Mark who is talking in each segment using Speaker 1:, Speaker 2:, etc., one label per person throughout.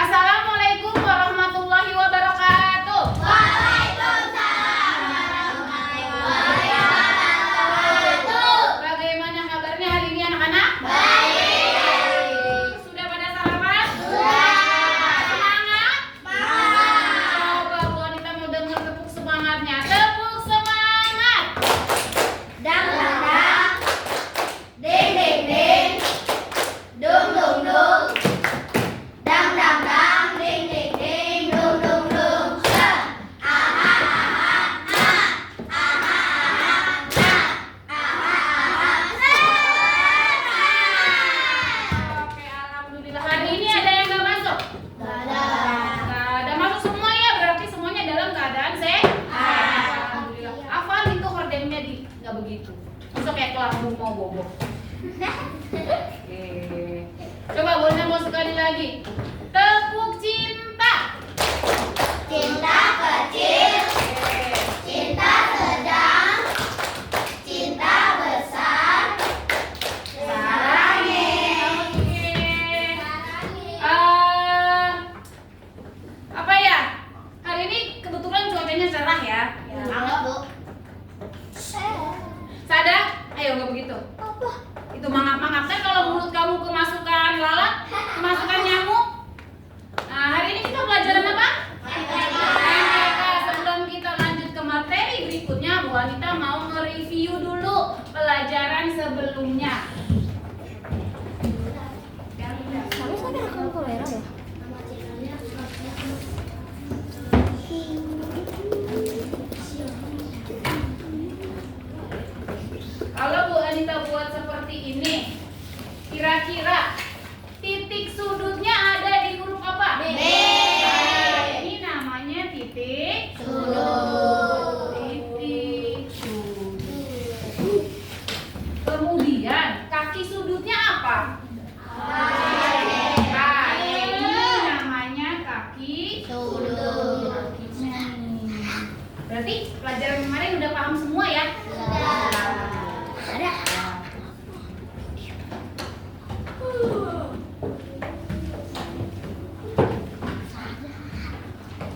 Speaker 1: Assalamualaikum warahmatullahi wabarakatuh.
Speaker 2: Waalaikumsalam warahmatullahi wabarakatuh.
Speaker 1: Bagaimana kabarnya hari ini anak-anak?
Speaker 2: Baik.
Speaker 1: Sudah pada sarapan?
Speaker 2: Sudah.
Speaker 1: Semangat?
Speaker 2: Semangat.
Speaker 1: Coba Bu Anita mau dengar tepuk semangatnya. Tepuk semangat.
Speaker 2: Dang dang dang, ding ding ding, dung dung dung, dang dang dang, ding ding ding, dung dung dung. Aha aha ah, aha aha ah.
Speaker 1: Oke, alhamdulillah. Hari ini ada yang nggak masuk?
Speaker 2: Dadah.
Speaker 1: Nggak ada masuk semua ya, berarti semuanya dalam keadaan sehat. Alhamdulillah. Hafal itu hordengnya nggak begitu. Besok kayak kelas mau bobo. Oke. Coba boleh mau sekali lagi. Tepuk cinta.
Speaker 2: Cinta kecil,
Speaker 1: Oke.
Speaker 2: cinta sedang, cinta besar. Sarangnya.
Speaker 1: Oke. Eh, apa ya? Hari ini kebetulan cuacanya cerah ya.
Speaker 2: Hangat, Bu.
Speaker 1: Sadar? Ayo nggak begitu. Itu mangap-mangap kan kalau mulut kamu kemasukan lalat, kemasukan nyamuk. Nah, hari ini kita pelajaran apa? MTK. Sebelum kita lanjut ke materi berikutnya, Bu Anita mau nge-review dulu pelajaran sebelumnya. Kalau Bu Anita buat seperti ini, kira-kira titik sudutnya ada di huruf apa?
Speaker 2: B.
Speaker 1: Nah, ini namanya titik
Speaker 2: Sudut.
Speaker 1: Titik sudut. Kemudian kaki sudutnya apa? Nah, ini namanya kaki
Speaker 2: Sudut.
Speaker 1: kakinya nih. Berarti pelajaran kemarin udah paham semua ya?
Speaker 2: Ada.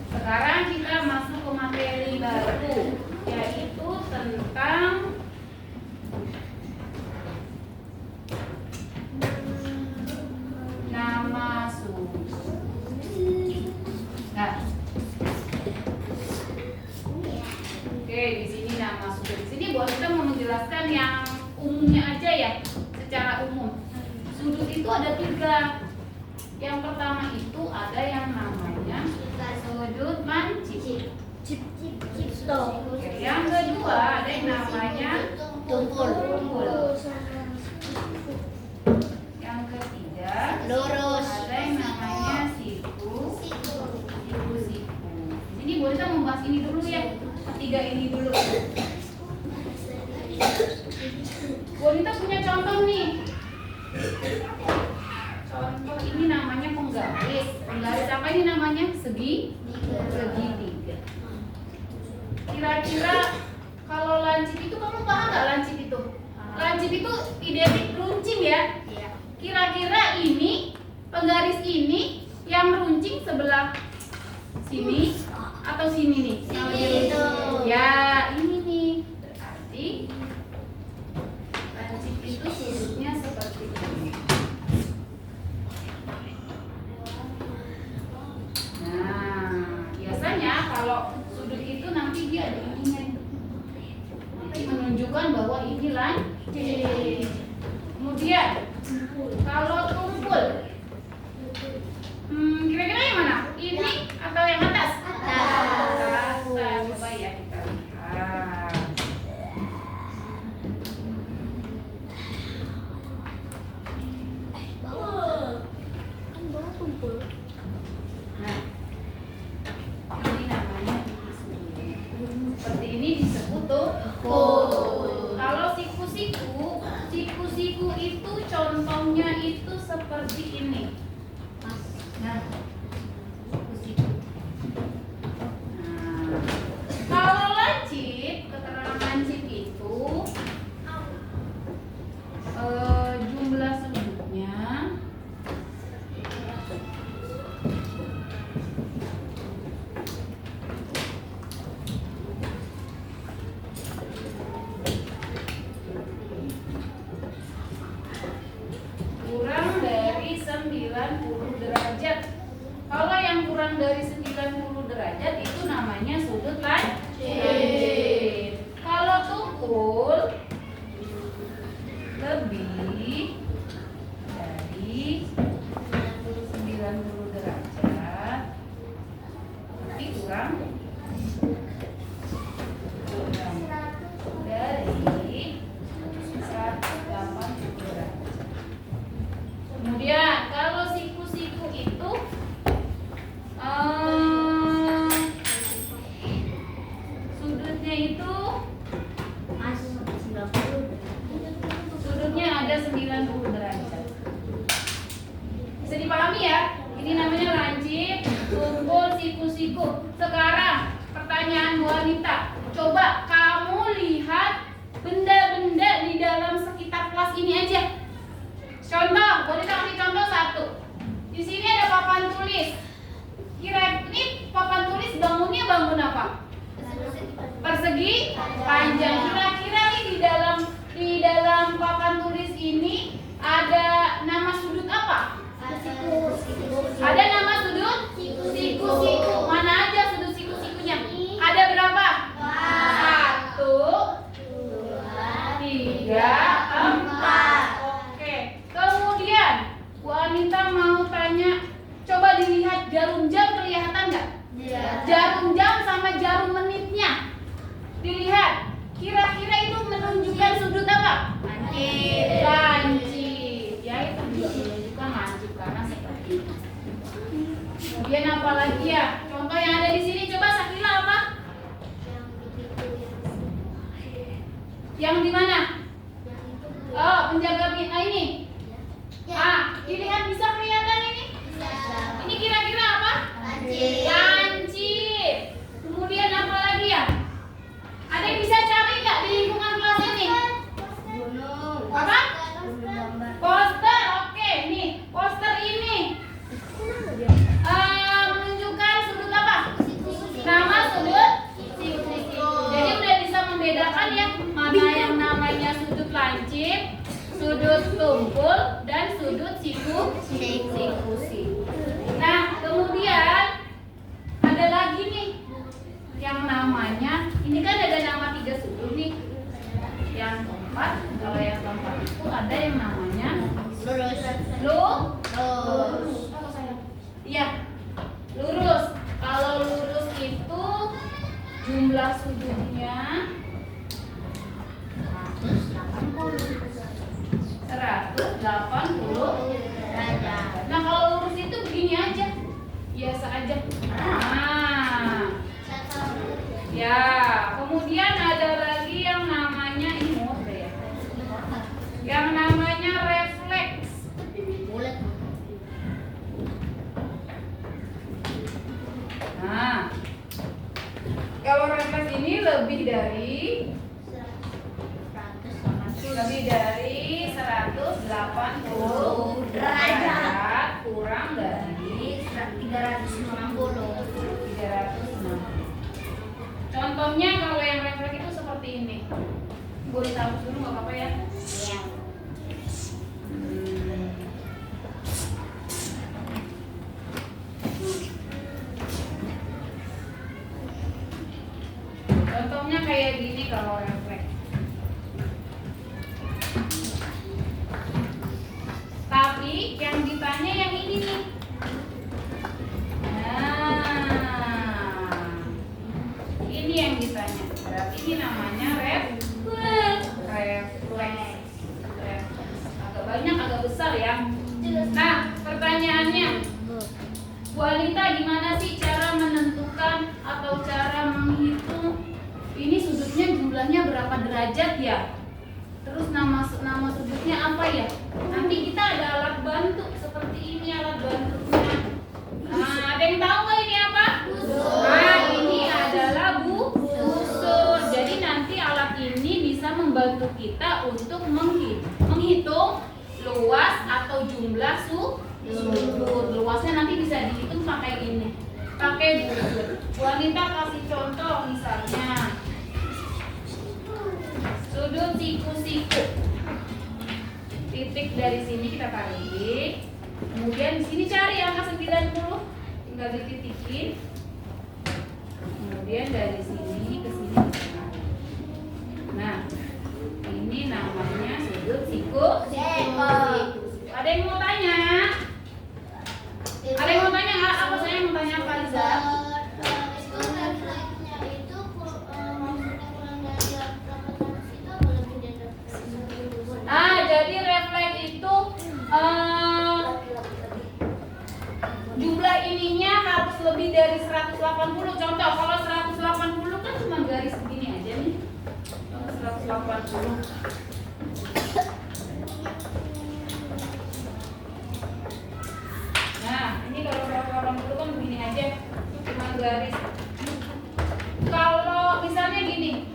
Speaker 1: Sekarang kita masuk ke materi baru, yaitu tentang nama sudut. Nah, oke, di sini nama sudut. Di sini Bu Anita mau menjelaskan yang umumnya aja ya, secara umum. Sudut itu ada 3. Yang pertama itu ada yang namanya sudut mancip. Oke, yang kedua ada yang namanya
Speaker 2: Tumpul.
Speaker 1: Yang ketiga
Speaker 2: Lurus.
Speaker 1: ada yang namanya siku. Ini Bu Anita membahas ini dulu ya, ketiga ini dulu. Bu Anita punya contoh nih. Contoh ini namanya penggaris. Penggaris apa ini namanya? Segitiga. Kira-kira kalau lancip itu kamu paham nggak lancip itu? Lancip itu identik runcing ya. Kira-kira ini penggaris ini yang runcing sebelah sini atau sini nih? Yang lebih
Speaker 2: Sini.
Speaker 1: runcing. Ya, ini nih. Berarti lancip itu sudutnya seperti ini. Nah, biasanya kalau sudut itu nanti dia ada ininya. Nanti menunjukkan bahwa ini lancip. Kemudian kalau tumpul, kira-kira yang mana? Ini atau yang atas?
Speaker 2: Atas.
Speaker 1: Nah, coba ya kita lihat. Nah, ini namanya titik sudut. Seperti ini disebut tumpul. Kalau siku-siku itu contohnya itu seperti ini. Nah, siku-siku. Nah, kalau lancip, keterangan lancip itu jumlah sudutnya kurang dari 90 derajat itu namanya sudut lancip. Kalau tumpul lebih dari 90 derajat berarti kurang dari 180 derajat. Kemudian kalau siku-siku itu sudutnya itu sudutnya ada 90 derajat. Bisa dipahami ya? Ini namanya lancip, tumpul, siku-siku. Sekarang pertanyaan Bu Anita, coba kamu lihat benda-benda di dalam sekitar kelas ini aja. Contoh, Bu Anita kasih contoh satu. Di sini ada papan tulis. Kira ini papan tulis bangunnya bangun apa? Persegi panjang. Kira-kira nih di dalam papan tulis ini ada nama sudut apa? Ada nama sudut siku-siku. Mana aja sudut siku-sikunya? Ada berapa? 1, 2, 3, 4. Oke. Kemudian Bu Anita mau tanya, coba dilihat jarum jam, kelihatan nggak? Jarum jam sama jarum menitnya. Dilihat. Kira-kira itu menunjukkan sudut apa? Lancip. Ya, itu juga menunjukkan lancip karena seperti itu. Kemudian apa lagi ya? Contoh yang ada di sini, coba Sakila apa? Yang di mana? Oh, penjaga ini. Dilihat bisa kelihatan ini? Ini kira-kira apa? Lancip. Kemudian apa lagi ya? Ada yang bisa cari nggak di lingkungan kelas ini? Apa? Poster. Oke, nih poster ini menunjukkan sudut apa? Nama sudut siku. Jadi udah bisa membedakan ya mana yang namanya sudut lancip, sudut tumpul, dan sudut siku-siku. Nah, kemudian ada lagi nih yang namanya, ini kan ada nama 3 sudut nih. Yang keempat, kalau yang keempat itu ada yang namanya lurus. Iya, lurus. Kalau lurus itu jumlah sudutnya 180 derajat. Nah, kalau lurus itu begini aja, biasa aja. Ya, kemudian ada lagi yang namanya yang namanya refleks. Nah, kalau refleks ini lebih dari 180 derajat kurang dari 360. Contohnya kalau yang refleks itu seperti ini. Boleh tahu dulu nggak apa-apa ya? Iya. Contohnya kayak gini kalau refleks. Tapi yang ditanya yang ini nih. Ini yang ditanya. Berarti ini namanya refleks. Agak banyak, agak besar ya. Nah, pertanyaannya, Bu Anita, gimana sih cara menentukan atau cara menghitung ini sudutnya jumlahnya berapa derajat ya? Terus nama sudutnya apa ya? Nanti kita ada alat bantu seperti ini alat bantunya. Nah, ada yang tahu nggak ini apa? Nah, ini adalah busur. Jadi nanti alat ini bisa membantu kita untuk menghitung luas atau jumlah sudut. Luasnya nanti bisa dihitung pakai ini, pakai busur. Bu Anita kasih contoh misalnya sudut siku-siku. Titik dari sini kita tarik. Kemudian di sini cari angka 90. tinggal dititikin. Kemudian dari sini ke sini. Nah, ini namanya sudut siku. Ada yang mau tanya? Ada yang mau tanya nggak? Apa saya mau tanya apa, Liza? Jadi refleks itu jumlah ininya harus lebih dari 180. Contoh, kalau 180 kan cuma garis begini aja nih. Kalau 180. Nah, ini kalau 180 kan begini aja, cuma garis. Kalau misalnya gini,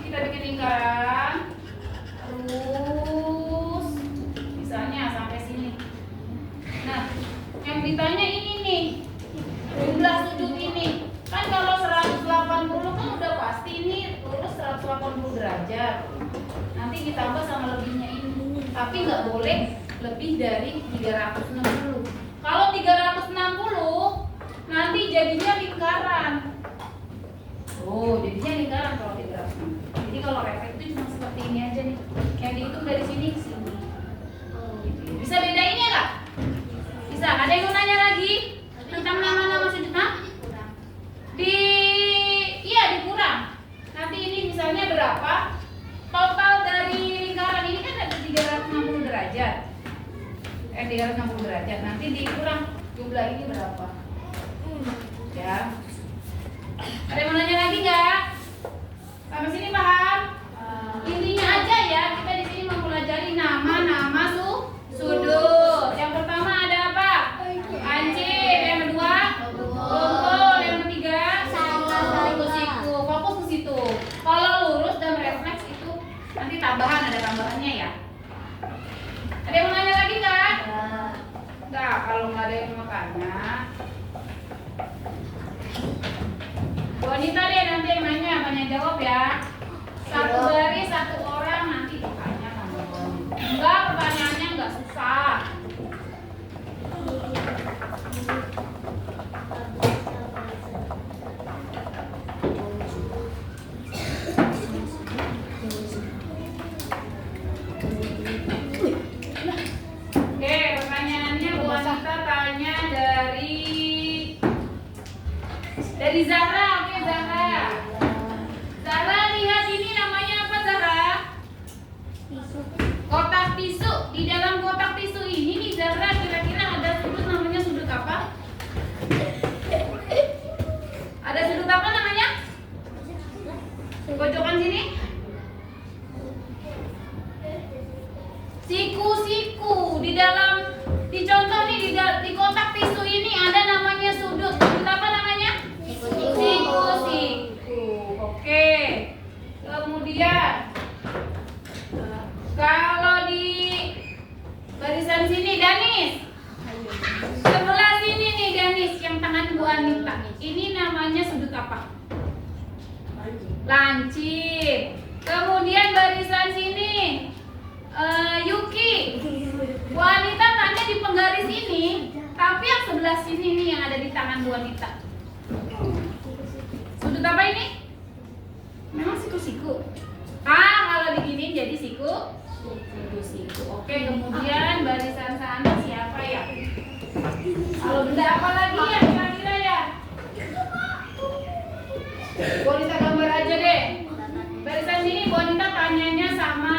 Speaker 1: kita bikin lingkaran, terus misalnya sampai sini. Nah, yang ditanya ini nih, jumlah sudut ini. Kan kalau 180 kan udah pasti ini lurus 180 derajat. Nanti ditambah sama lebihnya ini. Tapi nggak boleh lebih dari 360. Kalau 360 nanti jadinya lingkaran. Oh, jadinya lingkaran kalau 360. Jadi kalau refleks itu cuma seperti ini aja nih. Yang dihitung dari sini ke sini. Bisa bedainnya nggak? Bisa. Ada yang mau nanya lagi tentang nama-nama sudut? Iya dikurang. Nanti ini misalnya berapa? Total dari lingkaran ini kan ada 360 derajat. 360 derajat. Nanti dikurang jumlah ini berapa? Ya. Ada yang mau nanya lagi nggak? Sampai sini paham? Intinya aja ya, kita di sini mempelajari nama-nama sudut. Yang pertama ada apa? Hancip. Yang kedua tumpul. Yang ketiga siku. Fokus ke situ. Kalau lurus dan refleks itu nanti tambahan, ada tambahannya ya. Ada yang mau nanya lagi nggak? Nggak. Kalau nggak ada yang mau tanya, Bu Anita deh nanti yang nanya, tanya jawab ya. Satu baris, satu orang nanti ditanya sama Bu Anita. Enggak, pertanyaannya enggak susah. Oke, pertanyaannya Bu Anita tanya dari Zahra. Oke, Zahra. Zahra, lihat ini namanya apa, Zahra? Kotak tisu. Di dalam kotak tisu ini nih, Zahra, kira-kira ada sudut namanya sudut apa? Ada sudut apa namanya? Pojokan sini. Siku-siku. Di contoh nih di kotak tisu ini ada namanya sudut. Sudut apa namanya? Siku-siku. Oke. Kemudian kalau di barisan sini, Danis. Sebelah sini nih, Danis, yang tangan Bu Anita. Ini namanya sudut apa? Lancip. Kemudian barisan sini, Yuki. Bu Anita tanya di penggaris ini, tapi yang sebelah sini nih yang ada di tangan Bu Anita. Sudut apa ini? Memang siku-siku. Kalau begini jadi siku-siku. Oke, kemudian barisan sana siapa ya? Kalau benda apa lagi ya kira-kira ya? Bu Anita gambar aja deh. Barisan sini Bu Anita tanyanya sama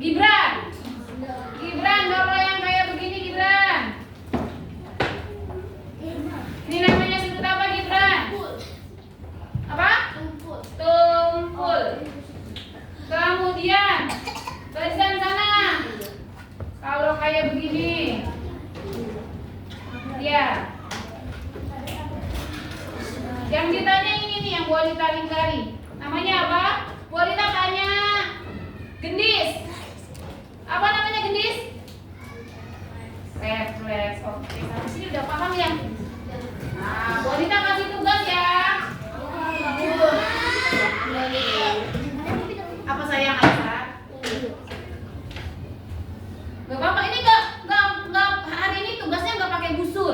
Speaker 1: Gibran. Gibran, kalau yang kayak begini Gibran. Ini namanya sudut apa Gibran? Apa? Tumpul. Kemudian barisan sana. Kalau kayak begini. Ya. Yang ditanya ini nih yang Bu Anita lingkari. Namanya apa? Bu Anita tanya gendis. Apa namanya gendis? Refleks. Oke, sampai sini udah paham ya? Nah, Bu Anita kasih tugas ya. Apa sayang Aisyah? Gak apa-apa, ini nggak hari ini tugasnya nggak pakai busur.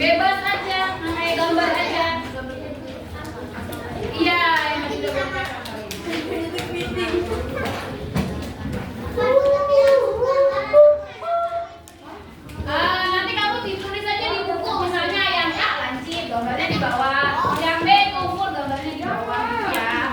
Speaker 1: Bebas aja, namanya gambar aja. Iya, yang tadi udah gambar. Nanti kamu ditulis aja di buku, misalnya yang A lancip, gambarnya di bawah. Yang B kumpul, gambarnya di bawah. Ya.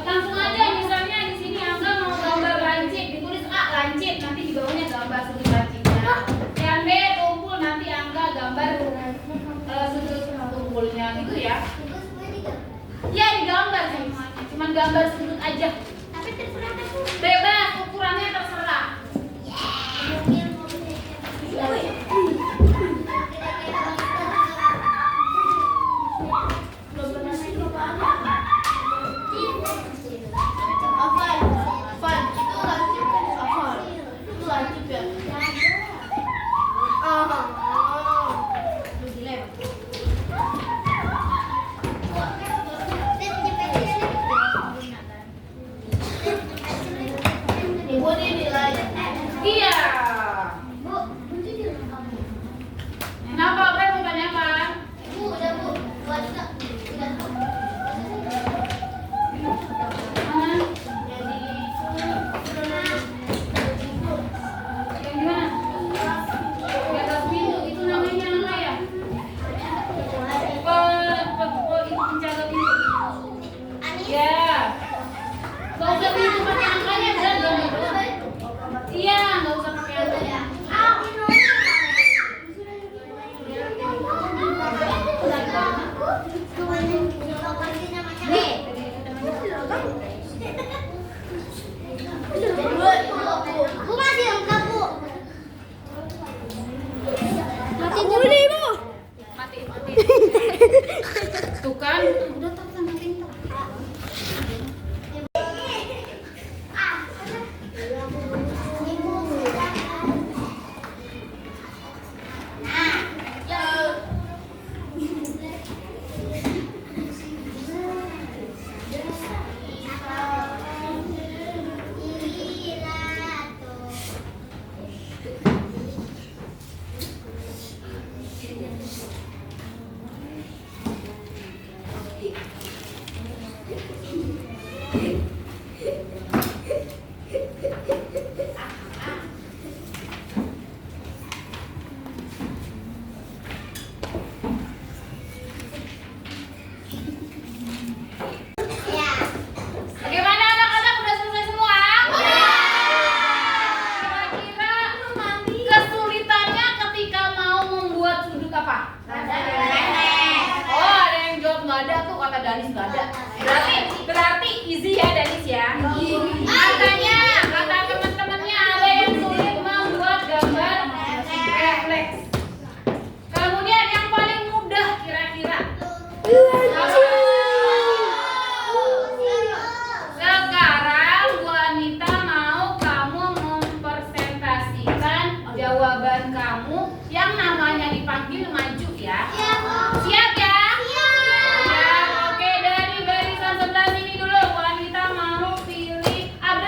Speaker 1: Langsung aja, misalnya di sini Angga mau gambar lancip, ditulis A lancip, nanti di bawahnya gambar sudut lancipnya. Yang B tumpul, nanti Angga gambar sudut tumpulnya gitu ya. Ya digambar semuanya, cuman gambar sudut aja.
Speaker 2: Tapi terserah aku.
Speaker 1: Bebas, ukurannya terserah. Iya. Kenapa? Apa yang mau tanya apa? Yang gimana? Di atas pintu itu namanya apa ya? Penjaga pintu. Ya. Gak usah pintu pakai angkanya, udah gambar. Iya, nggak usah pakai angkanya. Mati. Tuh kan, udah tahu sama pintu. Bagaimana anak-anak, udah selesai semua? Kira-kira kesulitannya ketika mau membuat sudut apa? Oh, ada yang jawab nggak ada tuh, kata Danis nggak ada. Berarti easy ya Danis ya. Makanya kata teman-temannya ada yang sulit membuat gambar refleks. Kemudian yang paling mudah kira-kira. Sekarang Bu Anita mau kamu mempresentasikan jawaban kamu yang namanya dipanggil maju ya. Siap ya? Siap. Oke, dari barisan sebelah sini dulu Bu Anita mau pilih. Ada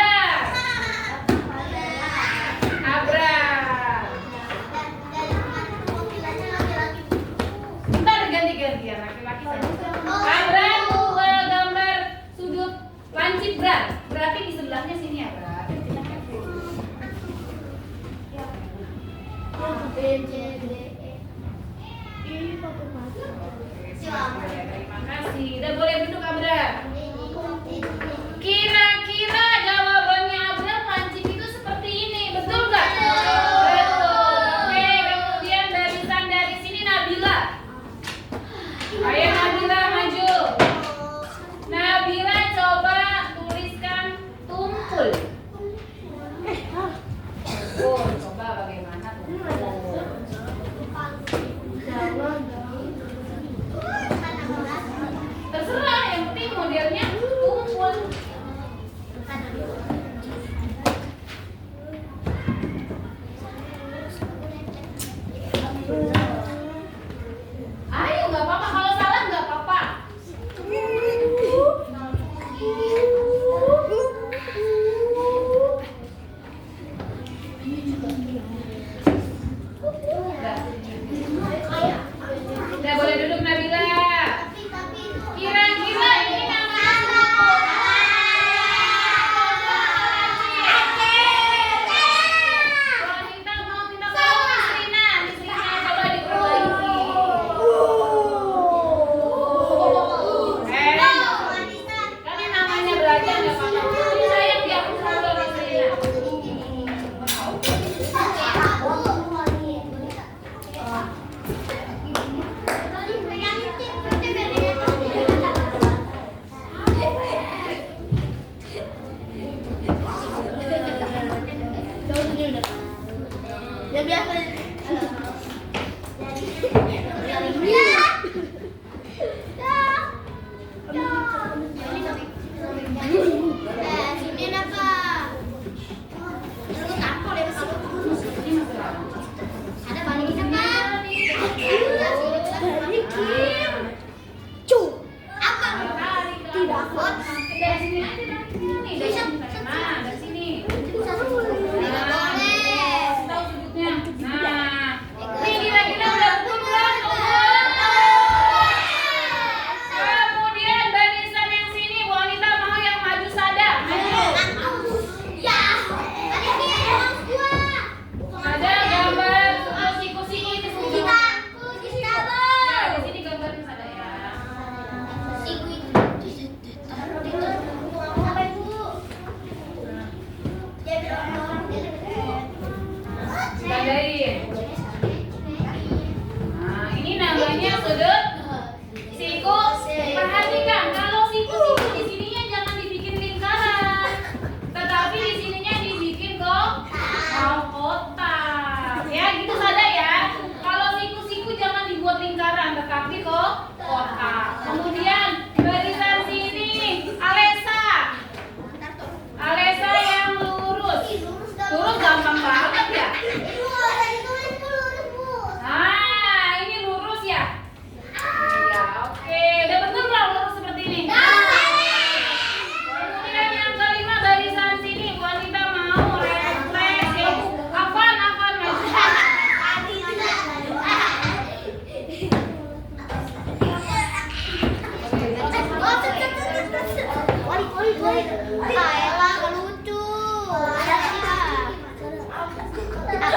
Speaker 2: Elah, gak lucu.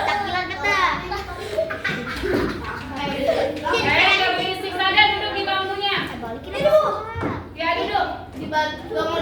Speaker 2: Takilan kata.
Speaker 1: Berisik saja, duduk di bangkunya.
Speaker 2: Balikin aja.
Speaker 1: Ya duduk.
Speaker 2: Gak mau